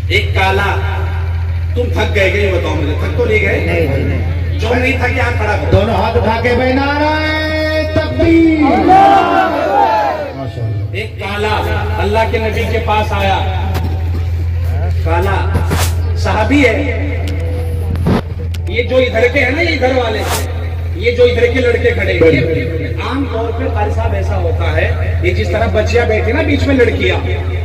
एक काला, तुम थक गए क्या? बताओ मुझे, थक तो नहीं गए? नहीं। जो नहीं थक हाथ खड़ा करो, दोनों हाथ उठा के भाई नाराए तकबीर। एक काला अल्लाह के नबी के पास आया, काला साहबी है। ये जो इधर के है ना, ये इधर वाले, ये जो इधर के लड़के खड़े हैं, आम तौर पे कारी साहब ऐसा होता है, ये जिस तरह बच्चियां बैठी ना बीच में लड़कियां,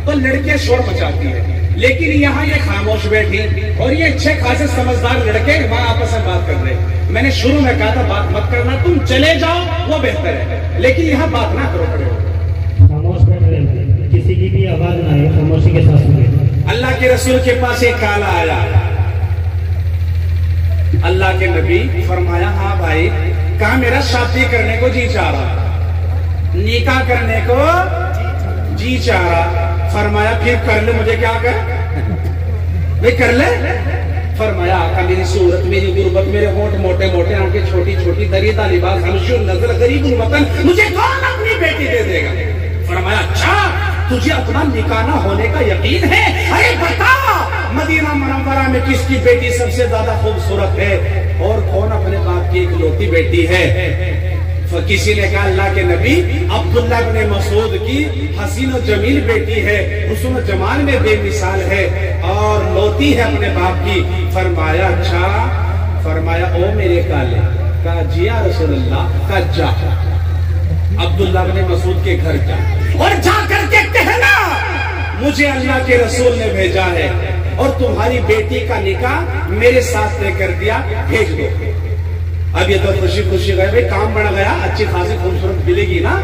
तो लड़कियां शोर मचाती है, लेकिन यहाँ ये खामोश बैठी और ये अच्छे खासे समझदार लड़के वहां आपस में बात कर रहे। मैंने शुरू में कहा था बात मत करना, तुम चले जाओ वो बेहतर है, लेकिन यहाँ बात ना करो, खड़े हो, खामोश बैठ रहे, किसी की भी आवाज ना आए, खामोशी के साथ सुने। अल्लाह के रसूल के पास एक काला आया, अल्लाह के नबी फरमाया, हाँ भाई, कहा मेरा शादी करने को जी चाह रहा, निकाह करने को जी चाह रहा। फरमाया फिर कर ले, मुझे क्या कर भाई, कर ले। फरमाया आका मेरी सूरत, मेरी गुर्बत, मेरे होंठ मोटे मोटे, आंखें छोटी छोटी, दरिदा लिबास, हमशुर नजर, गरीबुल वतन, मुझे कौन अपनी बेटी दे देगा? फरमाया अच्छा, तुझे अपना निकाह ना होने का यकीन है? अरे बता, मदीना मुनव्वरा में किसकी बेटी सबसे ज्यादा खूबसूरत है और कौन अपने बाप की इकलौती बेटी है? तो किसी ने कहा अल्लाह के नबी, अब्दुल्ला इब्न मसूद की हसीन और जमील बेटी है, हुस्न जमाल में बेमिसाल है और लौती है अपने बाप की। फरमाया अच्छा, फरमाया ओ मेरे काले, कहा जी या रसूलल्लाह, का जा अब्दुल्ला इब्न मसूद के घर जा और जा करके कहना मुझे अल्लाह के रसूल ने भेजा है और तुम्हारी बेटी का निकाह मेरे साथ तय कर दिया, भेज दो। अब ये तो खुशी खुशी गए भाई, काम बन गया, अच्छी खासी खूबसूरत मिलेगी ना,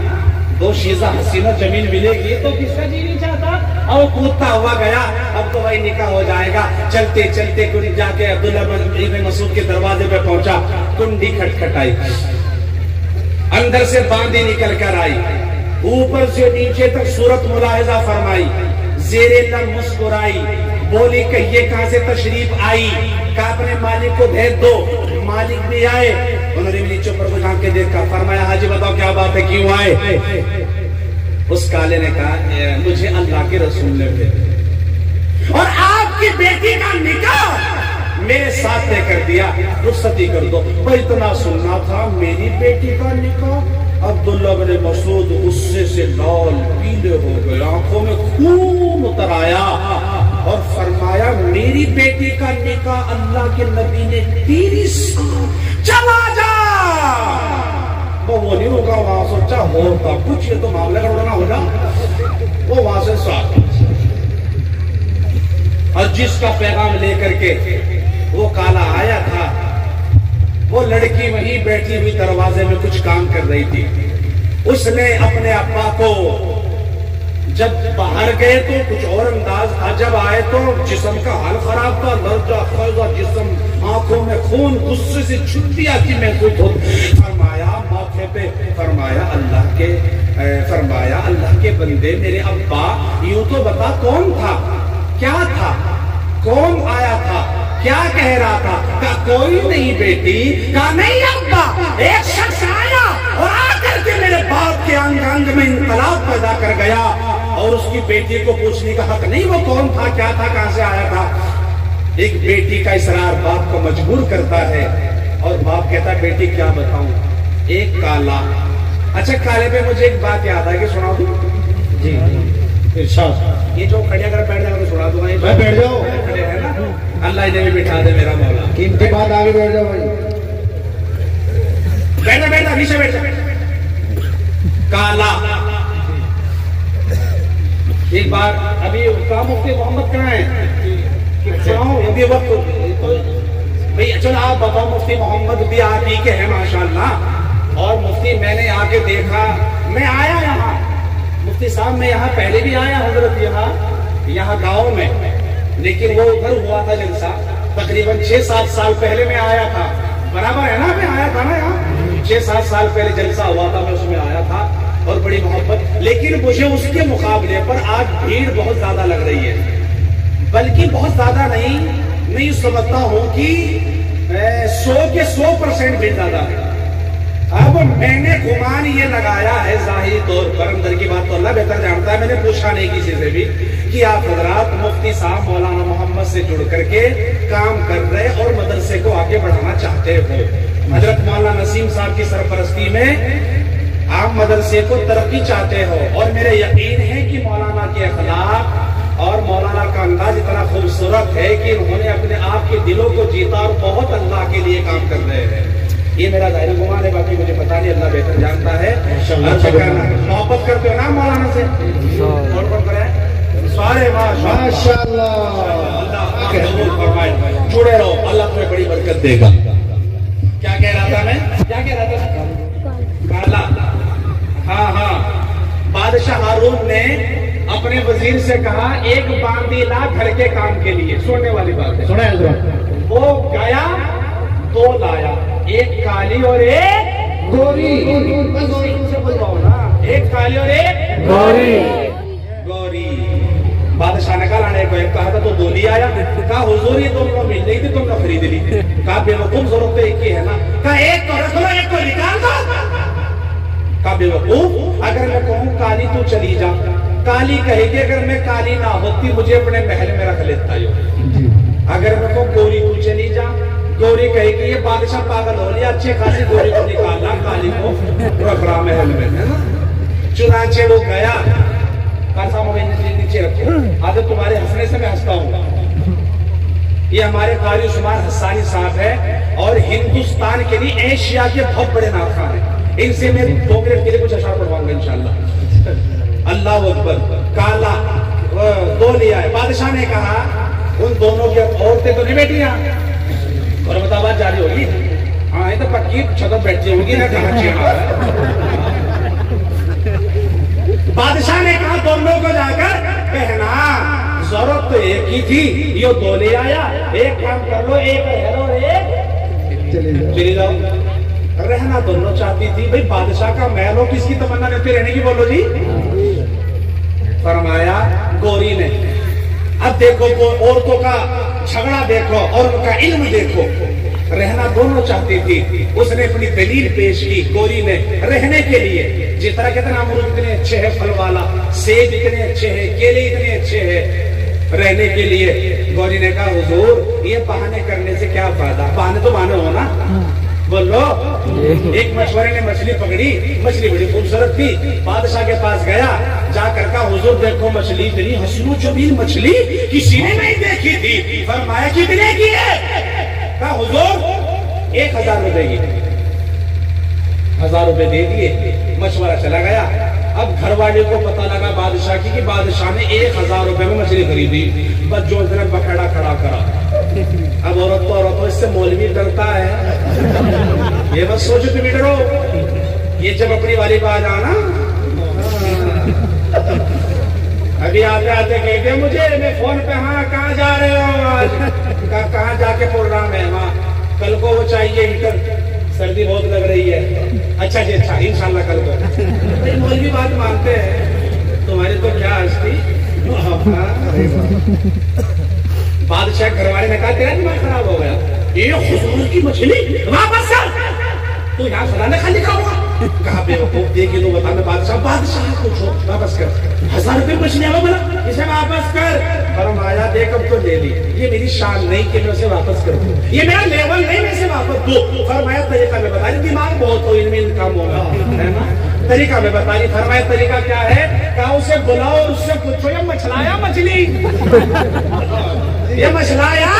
दो शीजा हसीना जमीन मिलेगी, तो किसका जी नहीं चाहता? और कूदता हुआ गया, अब तो भाई निकाह हो जाएगा। चलते चलते कुछ जाके अब्दुल्ला इब्न मसूद के दरवाजे पे पहुंचा, कुंडी खटखटाई, अंदर से बांदी निकल कर आई, ऊपर से नीचे तक सूरत मुलाहिजा फरमाई, जेरे लम मुस्कुराई, बोली कि ये कहां से तशरीफ आई? कहा अपने मालिक को भेज दो। मालिक भी आए, उन्होंने भी नीचे ऊपर को झांक के देखा, फरमाया हाजी बताओ क्या बात है, क्यों आए? उस काले ने कहा मुझे अल्लाह के रसूल ने भेजा और आपकी बेटी का निकाह मेरे साथ तय कर दिया, रुखसती कर दो। तो इतना सुनना था, मेरी बेटी का निकाह? अब्दुल्ला इब्न मसूद गुस्से से लाल पीले हो गए, आंखों में खून उतर आया और फरमाया मेरी बेटी का निकाह अल्लाह के नबी ने तेरी साथ, चला जा। वो नहीं रुका, वहां सोचा होता कुछ, ये तो मामला का ना हो जा, वो वहां से साथ और जिसका पैगाम लेकर के वो काला आया था, वो लड़की वहीं बैठी हुई दरवाजे में कुछ काम कर रही थी। उसने अपने अब्बा को जब बाहर गए तो कुछ और अंदाज था, जब आए तो जिस्म का हाल खराब था, लर्जा खर्जा जिस्म, आंखों में खून, गुस्से से छुट्टियां की महसूस हो। फरमाया माथे पे, फरमाया अल्लाह के बंदे, मेरे अब्बा यूं तो बता कौन था, क्या था, कौन आया था, क्या कह रहा था? कहा कोई नहीं बेटी। कहा नहीं अब्बा, एक शख्स आया और आकर के मेरे बाप के अंग अंग में इंकलाब पैदा कर गया और उसकी बेटी को पूछने का हक नहीं, वो कौन था, क्या था, कहां से आया था? एक बेटी का इसरार बाप को मजबूर करता है और बाप कहता है बेटी क्या बताऊं? एक काला। अच्छा काले पे मुझे एक बात याद है कि सुना दूं? जी इरशाद। ये जो खड़े अगर बैठ जाओ तो सुना दूंगा। मैं बैठ जाओ, खड़े है ना, अल्लाह इन्हें भी बिठा दे मेरा मौला। कीमती बात आगे बैठ जाओ भाई, बैठा बैठा नीचे बैठा। काला एक बार, अभी कहा मुफ्ती मोहम्मद कहाँ है? अभी वक्त भाई, चलो आप बताओ, मुफ्ती मोहम्मद भी आप ही के हैं माशाल्लाह। और मुफ्ती मैंने आके देखा, मैं आया यहाँ, मुफ्ती साहब मैं यहाँ पहले भी आया हजरत, यहाँ गाँव में, लेकिन वो उधर हुआ था जलसा, तकरीबन 6-7 साल पहले मैं आया था, बराबर है ना, मैं आया था ना यहाँ 6-7 साल पहले जलसा हुआ था, मैं उसमें आया था और बड़ी मोहब्बत। लेकिन मुझे उसके मुकाबले पर आज भीड़ बहुत ज्यादा लग रही है, बल्कि बहुत ज्यादा नहीं, मैं समझता हूँ कि 100 के 100% भीड़ ज्यादा है। अब मैंने गुमान ये लगाया है जाहिर तौर पर, अंदर की बात तो अल्लाह बेहतर जानता है, मैंने पूछा नहीं किसी से भी, कि आप हजरात मुफ्ती साहब मौलाना मोहम्मद से जुड़ करके काम कर रहे और मदरसे को आगे बढ़ाना चाहते हो। हजरत मौलाना नसीम साहब की सरपरस्ती में आप मदरसे को तरक्की चाहते हो और मेरा यकीन है कि मौलाना के अखलाक और मौलाना का अंदाज इतना खूबसूरत है कि उन्होंने अपने आप के दिलों को जीता और बहुत अल्लाह के लिए काम कर रहे हैं। ये मेरा दायरा गुमान है, बाकी मुझे पता नहीं, अल्लाह बेहतर जानता है। मोहब्बत करते हो ना मौलाना से? कौन कौन करे? सारे माशाअल्लाह, जुड़े रहो, अल्लाह तुम्हें बड़ी बरकत देगा। क्या कह रहा था मैं? क्या कह रहा था? काला। हाँ हाँ, बादशाह हारून ने अपने वजीर से कहा एक बांदी ला घर के काम के लिए। सुनने वाली बात है, सुना है? वो गया, दो लाया, एक काली और एक गोरी। से बोलवाओ ना, एक काली और एक गोरी। गौरी। बादशाह ने कहा लाने को एक कहा था तो दो लिया आया। कहा हुजूर ये तुमको मिल रही थी, तुमने खरीद ली। कहा बेवकूफ, जरूरत तो एक ही है ना। कहा एक को रख लो, एक को निकाल दो। कहा बेवकूफ, अगर मैं कहूँ काली तू चली जा, काली कहेगी अगर मैं काली ना होती मुझे अपने महल में रख लेता यो। अगर मैं कहूँ गोरी तू चली जा, गौरी कहेगी ये बादशाह पागल हो लिया, अच्छे खासी गोरी को निकालना, काली को रख रहा महल में, है ना। चुनाचे वो गया, नीचे रखो, आज तुम्हारे हंसने से मैं हंसता हूँ। ये हमारे कारी शुमार हसानी साहब है और हिंदुस्तान के लिए एशिया के बहुत बड़े नाखा है। इनसे मैं 2 मिनट के लिए कुछ अशार पढ़वाऊंगा इंशाल्लाह। अल्लाह अकबर। काला 2 लिया है। बादशाह ने कहा उन दोनों की औरतें तो नहीं बैठी यहाँ, और बता बात जारी होगी। हाँ ये तो पक्की छत बैठी होगी ना, कहाँ बादशाह ने कहा दोनों को जाकर कहना जरूरत तो एक ही थी, यो 2 ले आया, एक काम कर लो, एक रह लो और एक चली जाओ। रहना दोनों चाहती थी भाई, बादशाह का महल हो, किसकी तमन्ना रहती रहने की, बोलो जी। फरमाया गोरी ने। अब देखो औरतों का झगड़ा देखो और उनका इल्म देखो। रहना दोनों चाहती थी, उसने अपनी दलील पेश की गोरी ने रहने के लिए। जिस तरह कहते ना अमरूद इतने अच्छे है, फल वाला, सेब इतने अच्छे हैं, केले इतने अच्छे हैं, रहने के लिए। गौरी ने कहा हुजूर ये बहाने करने से क्या फायदा, बहाने तो बहाने हो ना, बोलो। एक मछुआरे ने मछली पकड़ी, मछली बड़ी खूबसूरत थी, बादशाह के पास गया, जाकर कहा हुजूर देखो मछली इतनी हसीनो जमील मछली किसी ने नहीं देखी थी। फरमाया कितने की है? कहा हुजूर 1000 रुपए की। 1000 रुपए दे दिए, मछुआरा चला गया। अब घर वाले को पता लगा बादशाह की कि बादशाह ने 1000 रुपए में मछली खरीदी। बस जो इतना बखेड़ा खड़ा करा। अब औरत तो औरत हो, इससे मौलवी डरता है। ये बस सोचो तुम डरो, ये जब अपनी वाली बात आना। अभी आते आते कहते मुझे, मैं फोन पे, हाँ कहाँ जा रहे हो आज? कहाँ जाके प्रोग्राम है? हाँ कल को वो चाहिए हीटर, सर्दी बहुत लग रही है। अच्छा जी अच्छा, इंशाल्लाह कल को। मौलवी बात मानते हैं, तुम्हारी तो क्या हस्ती। बादशाह घरवाले ने कहा तेरा दिमाग खराब हो गया, ये हुजूर की मछली वापस कर, तू यहाँ फलाने खाली का हुआ। कहा बेवकूफ देखिए तो बता, मैं बादशाह पूछो वापस कर। 1000 रुपए मछली बोला, इसे वापस कर। फरमाया देख अब तो ले ली, ये मेरी शान नहीं कि मैं उसे वापस कर दूं, ये मेरा लेवल नहीं मैं इसे वापस दूं। फरमाया तरीका में बता, दिमाग बहुत हो इनमें काम होगा, है ना। तरीका में बता रही। फरमाया तरीका क्या है? कहा उसे बुलाओ और उससे पूछो ये मछलाया मछली, ये मछलाया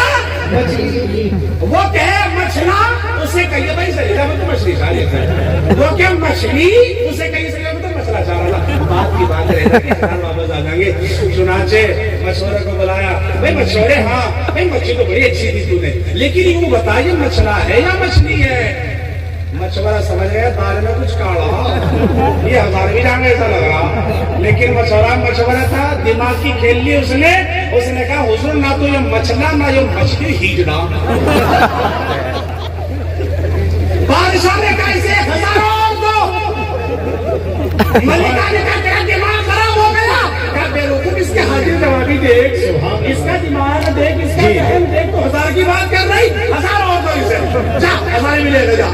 मछली। वो कहे मछला, उसे कहिए भाई सही में तो मछली खा लेता है। वो क्या मछली, उसे कहिए सही में तो मछला खा रहा। बात की बात रहता है, वापस आ जाएंगे। चुनाचे मछुआरे को बुलाया, भाई मछुआरे हाँ भाई मछली तो बड़ी अच्छी थी तूने, लेकिन यूँ बता ये मछला है या मछली है? मछुआरा समझ गया दाल में कुछ काढ़ा, ये हमारे भी जाने ऐसा लग रहा। लेकिन मछुआरा था, दिमाग की खेल ली उसने कहा हुजूर ना तो ये मछला ना ये मछली हीजड़ा। बादशाह ने कहा इसे 1000 दो। मलिका ने कहा तेरा दिमाग खराब हो गया। क्या बेवकूफ, इसके हाजिर जवाबी देख, इसका दिमाग देख, इसका जहन देख, तो 1000 की बात कर रही। 1000 और दो इसे, जा 1000 भी ले जा।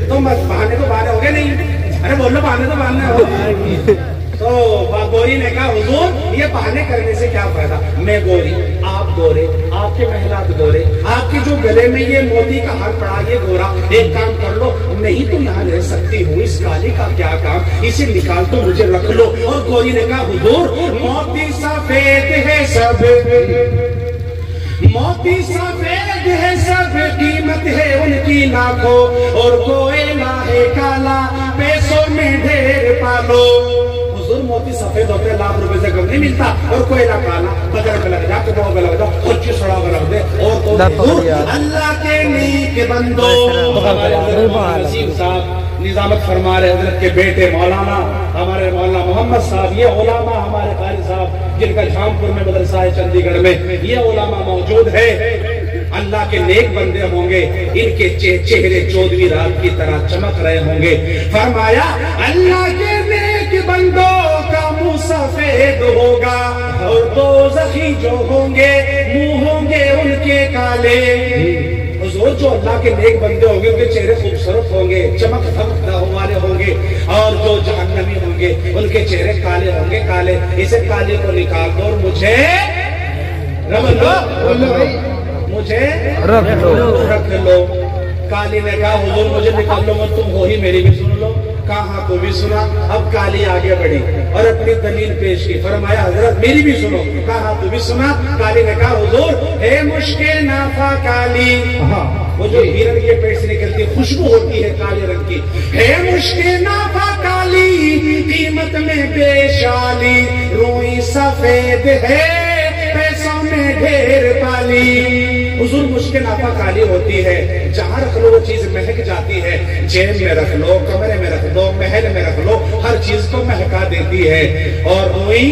तो बहाने तो बहाने हो गए नहीं, अरे बोलो बहाने तो बहाने हो। तो तो गोरी ने कहा हुजूर ये बहाने करने से क्या फायदा, मैं गोरी, आप गोरे, आपके महलात गोरे, आपके जो गले में ये मोती का हार पड़ा ये गोरा, एक काम कर लो, नहीं तो यहाँ रह सकती हूँ, इस काली का क्या काम, इसे निकाल तो मुझे रख लो। और गोरी ने कहा हुजूर मोती सफेद है सब, मोती सफेद है सब, कीमत है उनकी लाखों, और कोयला है काला, पैसों में ढेर पालो। हुजूर मोती सफेद होते हैं, लाख रुपए से कम नहीं मिलता, और कोयला काला, बदर में लग जा, कपड़ों में लग जा, कुछ सड़ा में रख दे। और तो अल्लाह के नेक बंदो, साहब निजामत फरमा रहे हजरत के बेटे मौलाना हमारे मौलाना मोहम्मद साहब, ये उलामा हमारे कारी साहब जिनका झामपुर में मदरसा है चंडीगढ़ में, ये उलामा मौजूद है, अल्लाह के नेक बंदे होंगे, इनके चेहरे चौदहवीं रात की तरह चमक रहे होंगे। फरमाया अल्लाह के नेक बंदों का मुंह सफेद होगा, और दो ज़खी जो होंगे मुंह होंगे उनके काले। हुजूर जो अल्लाह के नेक बंदे होंगे उनके चेहरे खूबसूरत होंगे, चमक धमक वाले होंगे, और जो जहन्नमी होंगे उनके चेहरे काले होंगे, काले। इसे काले को निकाल दो और मुझे मुझे रख लो। काली ने कहा हुजूर मुझे निकाल लो मत, तुम हो ही मेरी भी सुन लो। कहा तो भी सुना। अब काली आगे बढ़ी और अपनी दलील पेश की, फरमाया हजरत मेरी भी सुनो। कहा तो भी सुना। काली ने कहा हुजूर हे मुश्के नाफा काली, वो जो हिरण के पेट से निकलती खुशबू होती है काले रंग की, हे मुश्के नाफा काली, कीमत में बेशाली, रोई सफेद है पैसों में ढेर पाली। हुजूर मुश्किल नाफा काली होती है, जहाँ रख लो वो चीज महक जाती है, जेब में रख लो, कमरे में रख लो, महल में रख लो, हर चीज को महका देती है। और रोई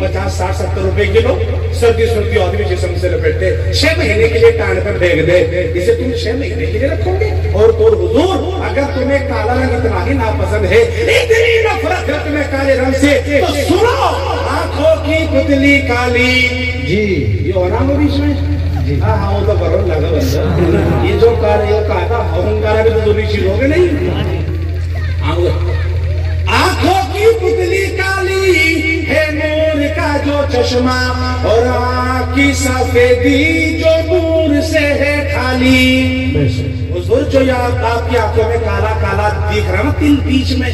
50, 60, 70 रुपए किलो, सर्दी सर्दी आदमी जिसम से लपेटते 6 महीने के लिए टांड पर फेंक दे, इसे तुम 6 महीने के लिए रखोगे। और तो हुजूर अगर तुम्हें काला रंग इतना ही नापसंद है, इतनी नफरत है तुम्हें काले रंग से, तो सुनो आंखों की पुतली काली जी, ये हो रहा बीच में। हाँ हाँ वो तो बरोबर लगा बंदा, ये जो कार है वो कहा था अहंकार भी तो दूरी चीज हो गई नहीं। आंखों की पुतली काली है नूर का जो चश्मा, और आँख की सफेदी जो नूर से है खाली। हुजूर जो यार आपकी आंखों में काला काला दिख रहा ना तिल बीच में,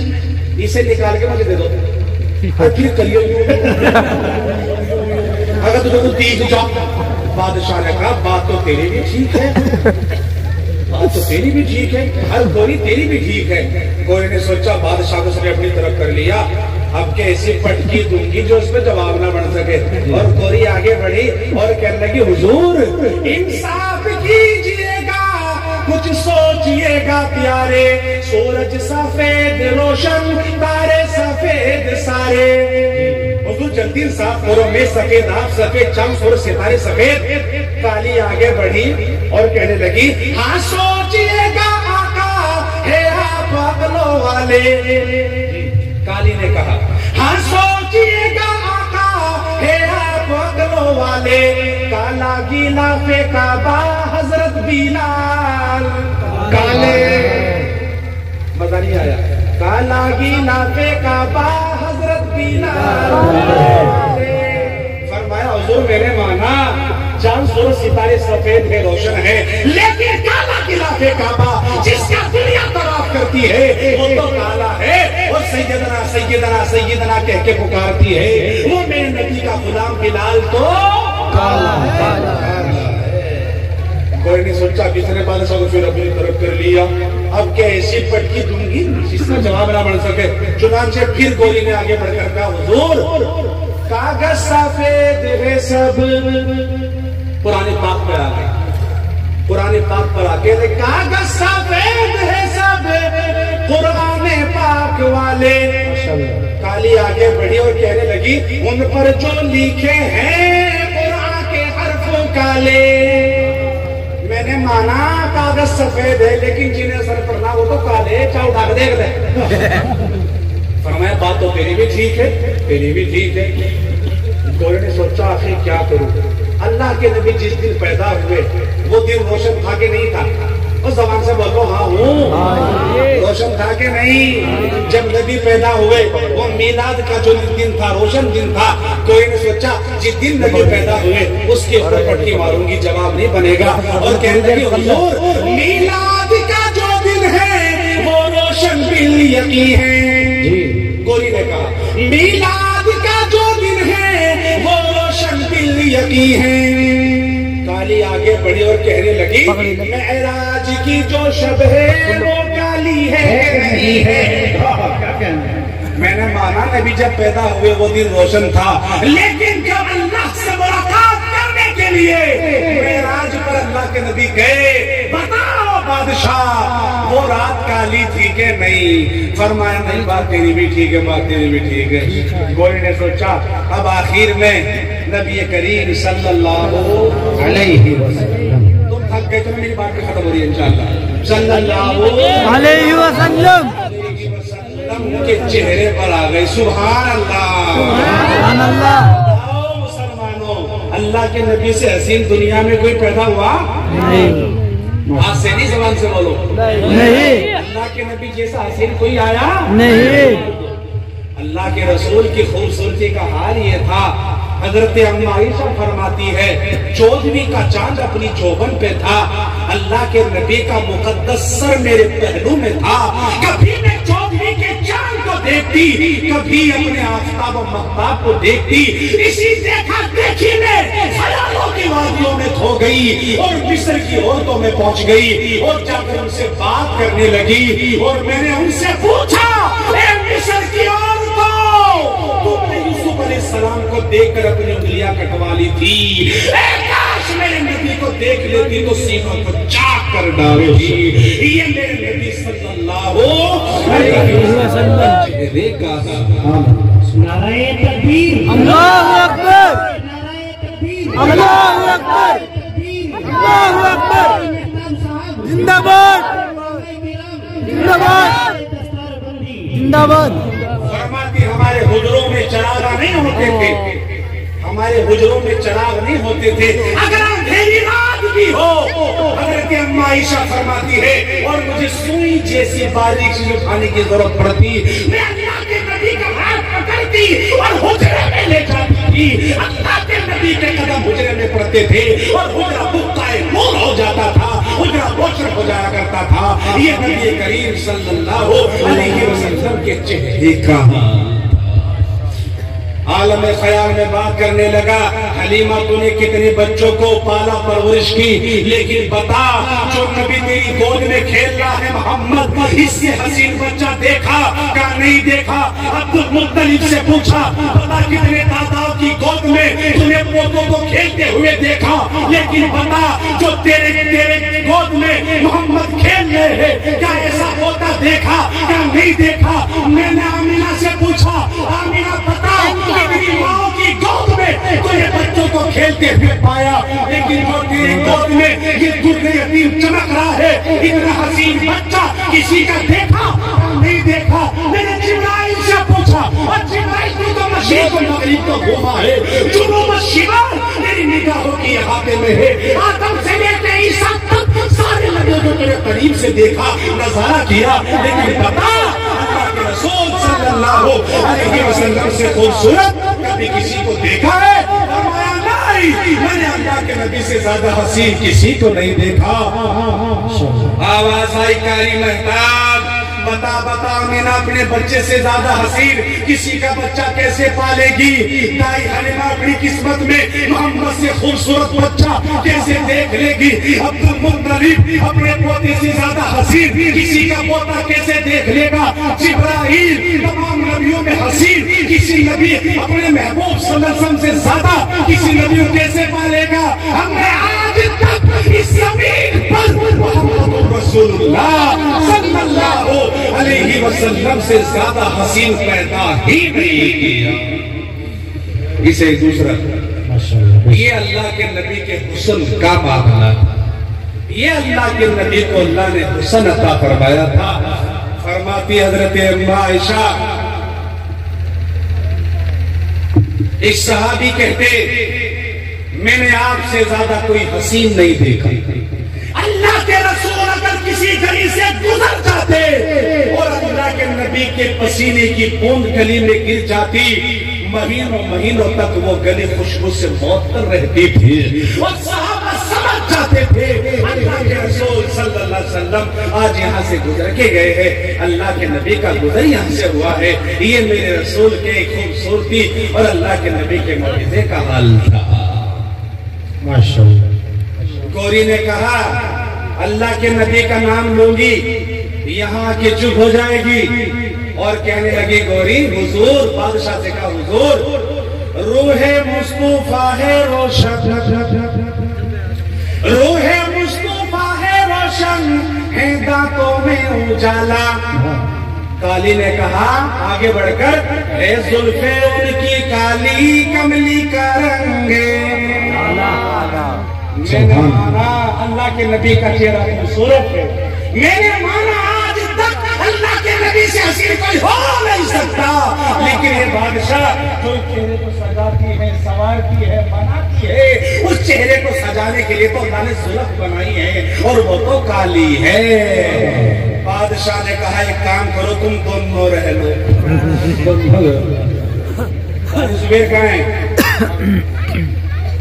इसे निकाल के मुझे दे दो, फिर करियो अगर तुझे कुछ दिख जाओ। बादशाह ने कहा बात तो तेरी भी ठीक है, बात तो तेरी भी ठीक है, हर गोरी तेरी भी ठीक है। गोरी ने सोचा बादशाह को सबने अपनी तरफ कर लिया, अब कैसी पटकी दूंगी जो उस पर जवाब ना बन सके। और गोरी आगे बढ़ी और कहने लगी हुजूर इंसाफ कीजिएगा, कुछ सोचिएगा प्यारे, सूरज सफेद रोशन तारे सफेद सारे। हुजूर जल्दी इंसाफ करो, मैं सफेद आप सफेद, चांद सूरज सितारे सफेद। काली आगे बढ़ी और कहने लगी हाँ सोचिएगा आका है आप अकलों वाले। काली ने कहा हाँ सोचिएगा आका है आप अकलों वाले। काला गीला फेंका बा हजरत बिलाल, काले मजा नहीं आया, काला गीला फेंका बा हजरत बिलाल। फरमाया हुजूर मैंने माना चांद सूरज सितारे सफेद है रोशन है, लेकिन काला गीला फेंका बा जिसका दुनिया तवाफ करती है वो तो काला है, और सैयदना सैयदना सैयदना कह के पुकारती है, वो मेरे नबी का गुलाम बिलाल तो काला है। कोई ने सोचा किसने बादशाह को फिर अपनी तरफ कर लिया, अब क्या ऐसी पटकी दूंगी जिसका जवाब ना बन सके। चुनांचे फिर गोरी ने आगे बढ़कर कहा हुजूर कागज सफेद है सब। पुराने पाक पर आ गए, पुराने पाक पर आके कागज सफेद है सब पुराने पाक वाले। काली आगे बढ़ी और कहने लगी उन पर जो लिखे हैं कुरान के हर्फों काले। मैंने माना कागज सफेद है लेकिन जिन्हें असर पड़ना वो तो काले, चाहे उठा के देख ले। फरमाया बात तो तेरी भी ठीक है, तेरी भी ठीक है। गोरे ने सोचा आखिर क्या करूं, अल्लाह के नबी जिस दिन पैदा हुए वो दिन रोशन था कि नहीं था, उस जबान से बोलो हाँ हूँ। रोशन था कि नहीं? जब नबी पैदा हुए वो मीलाद का जो दिन था, रोशन दिन था, कोई ने सोचा जिस दिन नबी पैदा हुए उसके ऊपर पट्टी मारूंगी, जवाब नहीं बनेगा। और कहने लगी हुजूर मीलाद का जो दिन है वो रोशन बिल यकीन है। गोरी ने कहा मीलाद का जो दिन है वो रोशन बिल यकीन है। काली आगे बढ़ी और कहने लगी मेराज की जो शब है वो काली है नहीं है। मैंने माना नबी जब पैदा हुए वो दिन रोशन था, लेकिन जब अल्लाह से मुलाकात करने के लिए मेराज पर अल्लाह के नबी गए, बताओ बादशाह वो रात काली थी कि नहीं? फरमाया नहीं, बात तेरी भी ठीक है, बात तेरी भी ठीक है। कोई ने सोचा अब आखिर में नबी करीम सल्लल्लाहु अलैहि वसल्लम, तुम थक गए तो मेरी बात खत्म हो रही है इंशाअल्लाह, सल्लल्लाहु अलैहि वसल्लम के चेहरे पर आ गए। सुभान अल्लाह, सुभान अल्लाह। मुसलमानों, अल्लाह के नबी से हसीन दुनिया में कोई पैदा हुआ नहीं। आज से नहीं, जबान से बोलो नहीं। अल्लाह के नबी जैसा हसीन कोई आया नहीं। अल्लाह के रसूल की खूबसूरती का हाल ये था, हजरत अम्मा आयशा फरमाती है 14वीं का चांद अपनी चौबन पे था, अल्लाह के नबी का मुकद्दस सर मेरे पहलू में था। कभी मैं 14वीं के चांद को देखती, कभी अपने आफताब और महताब को देखती। इसी देखा देखी में ख्यालों की वादियों में खो गई और मिस्र की औरतों में पहुंच गई और जाकर उनसे बात करने लगी। और मैंने उनसे पूछा मिस्र की तुमने यूसुफ अलैहिस्सलाम को देखकर अपनी उंगलियां कटवा ली थी, काश मेरे नबी को देख लेती तो सीनों को चाक कर डालती। ये मेरे नबी सल्लल्लाहु अलैहि वसल्लम का नाराए तकबीर, अल्लाहु अकबर, नाराए तकबीर, अल्लाहु अकबर, अल्लाहु अकबर, जिंदाबाद जिंदाबाद जिंदाबाद। फरमाती हमारे हुजरों में चराग नहीं होते थे, हमारे हुजरों में चराग नहीं होते थे, अगर अंधेरी रात भी हो। हजरत अम्मा आयशा फरमाती है और मुझे सुई जैसी बारीक चीज उठाने की जरूरत पड़ती, मैं अल्लाह के नबी का हाथ पकड़ती और हुजरे में ले जाती थी। अल्लाह के नबी के कदम हुजरे में पड़ते थे और हुजरा बुक्काए नूर हो जाता था, हुजरा रोशन हो जाया करता था। ये नबी करीम सल्लल्लाहु अलैहि वसल्लम के चेहरे का आलम ख्याल में बात करने लगा। हलीमा तूने कितने बच्चों को पाला परवरिश की, लेकिन बता जो नबी तेरी गोद में खेल रहा है मोहम्मद, इससे हसीन बच्चा देखा क्या नहीं देखा? अब्दुल मुत्तलिब से पूछा बता कितने दादाओं की गोद में तूने पोतों को खेलते हुए देखा, लेकिन बता जो तेरे गोद में मोहम्मद खेल रहे हैं क्या ऐसा पोता देखा क्या नहीं देखा? मैंने आमिना से पूछा, आमिना बता मेरी माँ की गोद में तो ये बच्चों को खेलते हुए पाया, लेकिन वो तेरी गोद में ये दुर्गे यतीम चमक रहा है, इतना हसीन बच्चा किसी का देखा नहीं देखा? मैंने जिब्राइल से पूछा और जिब्राइल तू तो मशरिक़ और मग़रिब को घूमा है, जुनूब और शिमाल तेरी निगाहों की अहाते में है। आदम से लेकर ईसा तक सारे लगे जो तेरे करीब से देखा नजारा किया, लेकिन बता अल्लाह के रसूल सल्लल्लाहु अलैहि वसल्लम से खूबसूरत कभी किसी को देखा है? फरमाया नहीं, मैंने अल्लाह के नबी से ज्यादा हसीन किसी को नहीं देखा। आवाज आई कारी महताब, बता बता मीना अपने बच्चे से ज्यादा हसीन किसी का बच्चा कैसे पालेगी? दाई हलीमा अपनी किस्मत में मोहम्मद से खूबसूरत बच्चा कैसे देख लेगी? अब्दुल मुत्तलिब अपने पोते से ज्यादा हसीन किसी का पोता कैसे देख लेगा? जिब्राइल तमाम नबियों में हसीन किसी नबी अपने महबूब सल्लल्लाहु अलैहि वसल्लम से ज्यादा किसी नबी को कैसे पालेगा? हमने आज तक इस जमीन पर मोहम्मद रसूलुल्लाह सल्लल्लाहु अलैहि वसल्लम से ज्यादा हसीन पैदा ही नहीं किया। इसे दूसरा ये अल्लाह के नबी के हुस्न का मामला था, ये अल्लाह के नबी को अल्लाह ने हुस्न अता फरमाया था। फरमाती हजरत अम्मा आयशा, एक सहाबी कहते मैंने आपसे ज्यादा कोई हसीन नहीं देखा। अल्लाह के रसूल अगर किसी गली से गुजर जाते और अल्लाह के नबी के पसीने की बूंद गली में गिर जाती, महीनों महीनों तक वो गली खुशबू से मअत्तर रहती थी और सहाबा समझ जाते थे अल्लाह के रसूल सल्लल्लाहु अलैहि वसल्लम आज यहाँ से गुजर के गए हैं, अल्लाह के नबी का गुजर यहाँ से हुआ है। ये मेरे रसूल के खूबसूरती और अल्लाह के नबी के मौजूदे का हाल था। माशाअल्लाह। गौरी ने कहा अल्लाह के नबी का नाम लूंगी यहाँ के चुप हो जाएगी और कहने लगी गौरी हुजूर, बादशाह से कहा हुजूर रूहे मुस्तफा है रोशन, रूहे मुस्तफा है रोशन है दांतों में उजाला। काली ने कहा आगे बढ़कर है जुल्फे उनकी काली कमली का रंग मैंने माना अल्लाह के नबी का चेहरा खूबसूरत है, मैंने माना आज तक अल्लाह के नबी से हसीन कोई हो नहीं सकता, लेकिन ये बादशाह जो चेहरे को सजाती है, संवारती है, बनाती है, उस चेहरे को सजाने के लिए तो अल्लाह ने जुल्फ बनाई है और वो तो काली है। बादशाह ने कहा एक काम करो तुम दोनों रह लो। जुबैर कहाँ है?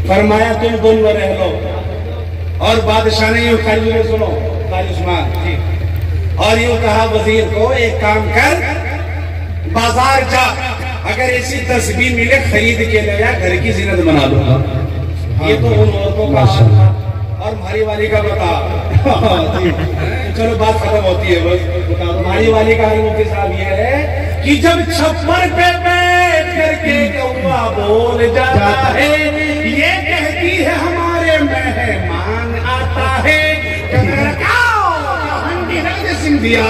फरमाया तुम दोनों रह लो। और बादशाह ने यूं खाली सुनो काली उस्मान जी, और यूं कहा वजीर को एक काम कर बाजार जा, अगर ऐसी तस्वीर मिले खरीद के ले जा, घर की जीनत बना लूंगा। ये तो उन औरतों का हाल था। और मारी वाली का बता चलो बात खत्म होती है बस बता दो। मारी वाली का हाल मुफ्ती साहब ये है कि जब छप्पर पे बैठ करके कौवा बोल जाता है, ये कहती है हमारे मेहमान आता है, सिंधिया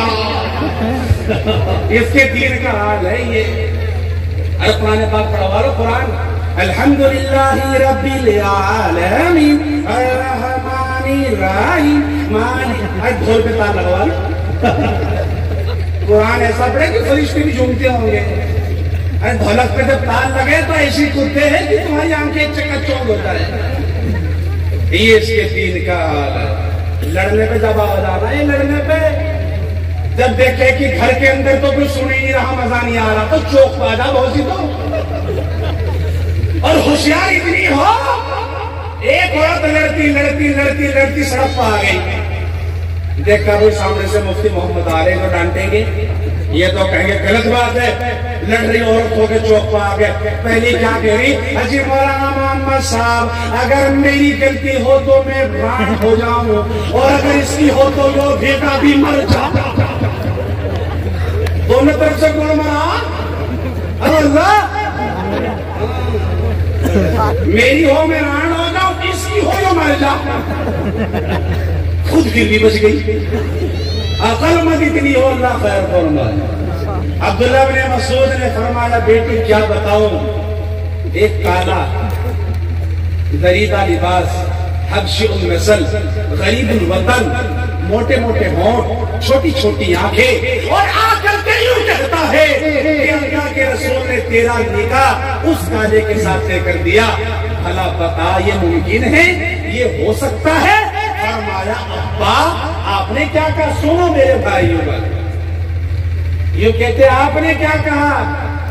इसके दीन का हाल है ये। अरे कुरान पाक पढ़वा लो, कुरान अल्हम्दुलिल्लाहि रब्बिल आलमीन अर्रहमानिर रहीम मालिक। आज ढोल पे ताल लगवा लो। कुरान ऐसा पढ़े कि फरिश्ते भी झूमते होंगे। अरे ढोलक पे जब ताल लगे तो ऐसी कूदते हैं कि तुम्हारी आंखें चकाचौंध होता है। ये इसके दीन का हाल है। लड़ने पे जब आवाज आ रहा है, लड़ने पे जब देखे कि घर के अंदर तो कुछ सुन ही नहीं रहा, मजा नहीं आ रहा, तो चौक बाजा बहुत सी तो। और होशियार इतनी हो, एक औरत लड़ती लड़ती लड़ती लड़ती सड़क पर आ गई, देखा भाई सामने से मुफ्ती मोहम्मद आ रहे हैं तो डांटेंगे, ये तो कहेंगे गलत बात है। लड़ रही औरत हो के चौक पर आ गए, पहली क्या कह रही, अजी मौलाना मोहम्मद साहब अगर मेरी गलती हो तो मैं प्राण हो जाऊं और अगर इसकी हो तो वो बेटा भी मर जाता। दोनों तरफ से कौन मरा? अल्लाह। मेरी हो मैं रान हो जाऊं, इसकी हो तो मर जाऊं। खुद फिर भी बच गई। अकलमंद इतनी हो, अल्लाह खैर फरमाए। अब्दुल्लाह बिन मसूद ने फरमाया बेटी क्या बताऊं, एक काला दरीदा लिबास, हबशी उल नस्ल, गरीबुल वतन, मोटे मोटे होंठ, छोटी छोटी आंखें, और आकर के यूं कहता है कि अल्लाह के रसूल ने तेरा निकाह उस काले के साथ तय कर दिया। भला बता ये मुमकिन है, ये हो सकता है? फरमाया अब्बा आपने क्या कहा? सुनो मेरे भाइयों, ये कहते आपने क्या कहा?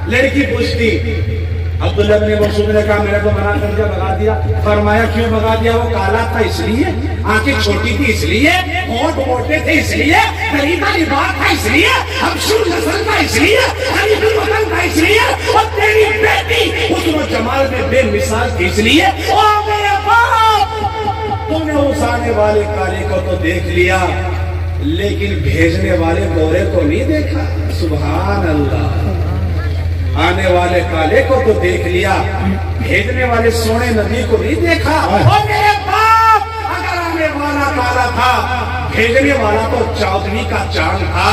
लड़की पूछती। अब्दुल्लाह बिन मसूद ने कहा मेरे को मना कर दिया, भगा दिया। फरमाया क्यों भगा दिया? वो काला था इसलिए, आंखें छोटी थी इसलिए, होंठ मोटे थे इसलिए, गरीबा लिबास था इसलिए, हबशुल नस्ल था इसलिए, गरीबुल वतन था इसलिए, और तेरी बेटी हुस्न जमाल में बेमिसाल थी इसलिए। ओ मेरे बाप, तूने उस आने वाले काले को तो देख लिया, लेकिन भेजने वाले गोरे को नहीं देखा। सुभान अल्लाह। आने वाले काले को तो देख लिया, भेजने वाले सोने नबी को नहीं देखा। और मेरे बाप, अगर आने वाला काला था, भेजने वाला तो चौधरी का चांद था।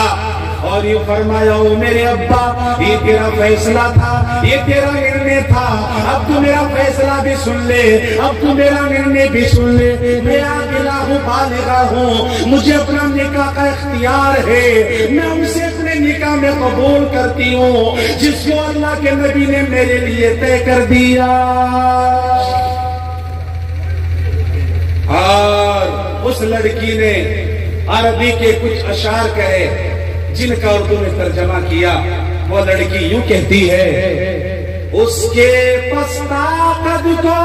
और ये फरमाया ओ मेरे अब्बा, ये तेरा फैसला था, ये तेरा निर्णय था, अब तू मेरा फैसला भी सुन ले, अब तू मेरा निर्णय भी सुन ले। मैं आगिला हूँ, बालिगा हूँ, मुझे अपना निकाह का इख्तियार है, मैं उसे अपने निकाह में कबूल करती हूँ जिसको अल्लाह के नबी ने मेरे लिए तय कर दिया। और उस लड़की ने अरबी के कुछ अशार कहे जिनका उर्दू में तर्जमा किया। वो लड़की यूं कहती है, उसके पस्ता कद को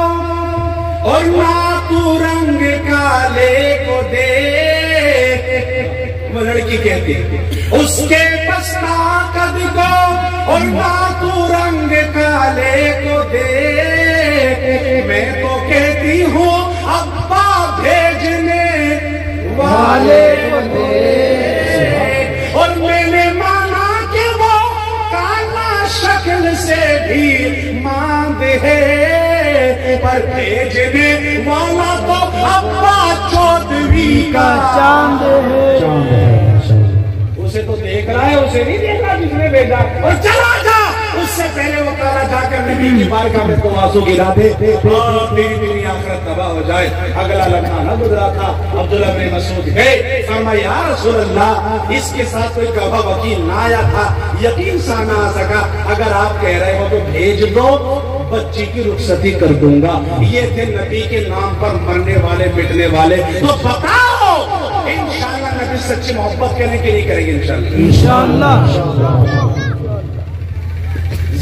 और ना तू रंग काले को दे। वो लड़की कहती है, उसके पस्ता कद को और ना तू रंग काले को दे। मैं तो कहती हूँ अब्बा भेजने वाले को दे। और मैंने माना कि वो काला शक्ल से भी मांद है, पर भेजने वाला तो अब्बा चौधरी का चांद है। उसे तो देख रहा है, उसे नहीं देख रहा जिसने भेजा। और चला जा, उससे पहले वो काला जाकर नबी की बारगाह में तो आंसू गिरा दे और मेरी आखिरत तबाह हो जाए। अगला लम्हा न गुजरा था, अब्दुल्लाह बिन मसूद गए, फरमाया या रसूल अल्लाह, इसके साथ कोई गवाह वकील ना आया था, यकीन सा ना आ सका। अगर आप कह रहे हो तो भेज दो, बच्ची की रुखसती कर दूंगा। ये थे नबी के नाम पर मरने वाले मिटने वाले। तो बताओ, इंशाअल्लाह नबी सच्ची मोहब्बत करने के लिए करेंगे। इंशाअल्लाह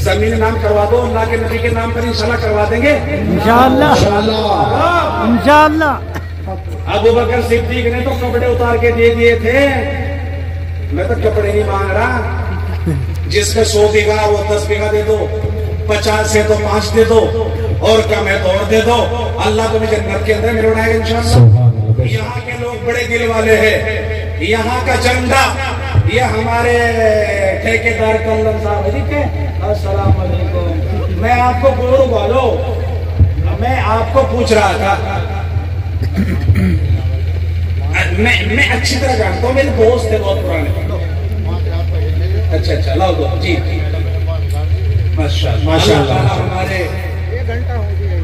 जमीन नाम करवा दो, अल्लाह के नबी के नाम पर इंशाअल्लाह करवा देंगे। इंशाअल्लाह अबू बकर सिद्दीक ने तो कपड़े उतार के दे दिए थे। मैं तो कपड़े नहीं मांग रहा, जिसका 100 बीघा वो 10 बीघा दे दो, 50 है तो 5 दे दो, और क्या मैं तो और दे दो। अल्लाह तो मुझे जन्नत के अंदर मेरे उड़ाएगा इंशाअल्लाह। यहाँ के लोग बड़े दिल वाले हैं। यहाँ का झंडा ये हमारे ठेकेदार कल्लम साहब ठीक है। अस्सलाम वालेकुम। मैं आपको बोलूं बोलो, मैं आपको पूछ रहा था, मैं अच्छी तरह जानता हूँ, मेरे दोस्त थे बहुत पुराने। अच्छा लाओ दो जी। माशाअल्लाह हमारे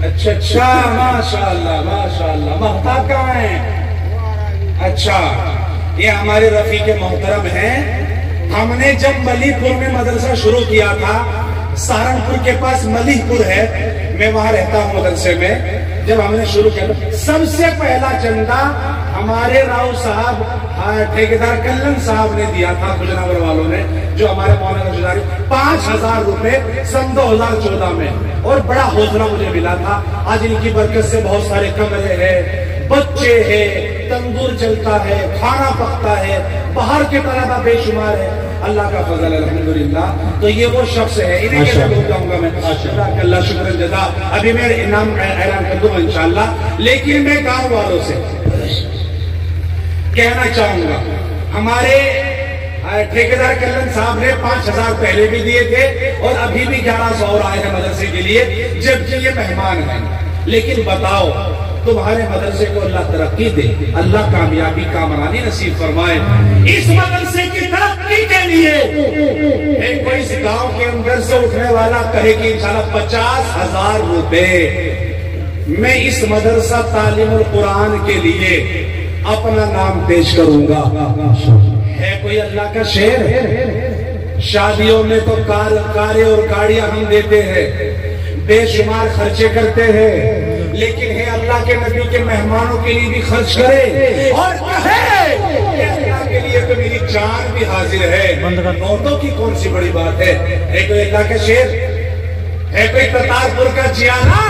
अच्छा माशाअल्लाह महताब कहाँ है? अच्छा, ये हमारे रफीक मोहतरम हैं। हमने जब मलीपुर में मदरसा शुरू किया था, सहारनपुर के पास मलीपुर है, मैं वहां रहता हूँ मदरसे में। जब हमने शुरू किया था, सबसे पहला चंदा हमारे राव साहब ठेकेदार कल्लन साहब ने दिया था, गुजरावर वालों ने, जो हमारे मौलाना जुदारी 5000 रुपए सन 2014 में। और बड़ा हौसला मुझे मिला था। आज इनकी बरकत से बहुत सारे कमरे हैं, बच्चे हैं, तंदूर चलता है, खाना पकता है, बाहर के तरह बेशुमार है। अल्लाह का फजल अल्हम्दुलिल्लाह। तो ये वो शख्स है, इन्हें कैसे भूल जाऊंगा मैं। अल्लाह शुक्र जज़ा। अभी मैं इनाम ऐलान कर दूंगा इंशाअल्लाह। लेकिन मैं गांव वालों से कहना चाहूंगा, हमारे ठेकेदार कल्लन साहब ने 5000 पहले भी दिए थे और अभी भी 1100 और आए हैं मदरसे के लिए, जबकि ये मेहमान हैं। लेकिन बताओ, तुम्हारे मदरसे को अल्लाह तरक्की दे, अल्लाह कामयाबी कामरानी नसीब फरमाए। इस मदरसे की तरक्की के लिए कोई इस गांव के अंदर से उठने वाला कहे कि इंशाअल्लाह 50,000 रुपए मैं इस मदरसा तालीमुल कुरान के लिए अपना नाम पेश करूंगा। है कोई अल्लाह का शेर? शादियों में तो कारें और गाड़ियां हम देते हैं, बेशुमार खर्चे करते हैं, लेकिन है अल्लाह के नबी के मेहमानों के लिए भी खर्च करे और कहे अल्लाह के लिए तो मेरी जान भी हाजिर है। नोटों की कौन सी बड़ी बात है? कोई अल्लाह का शेर? है कोई करतारपुर का जियाना?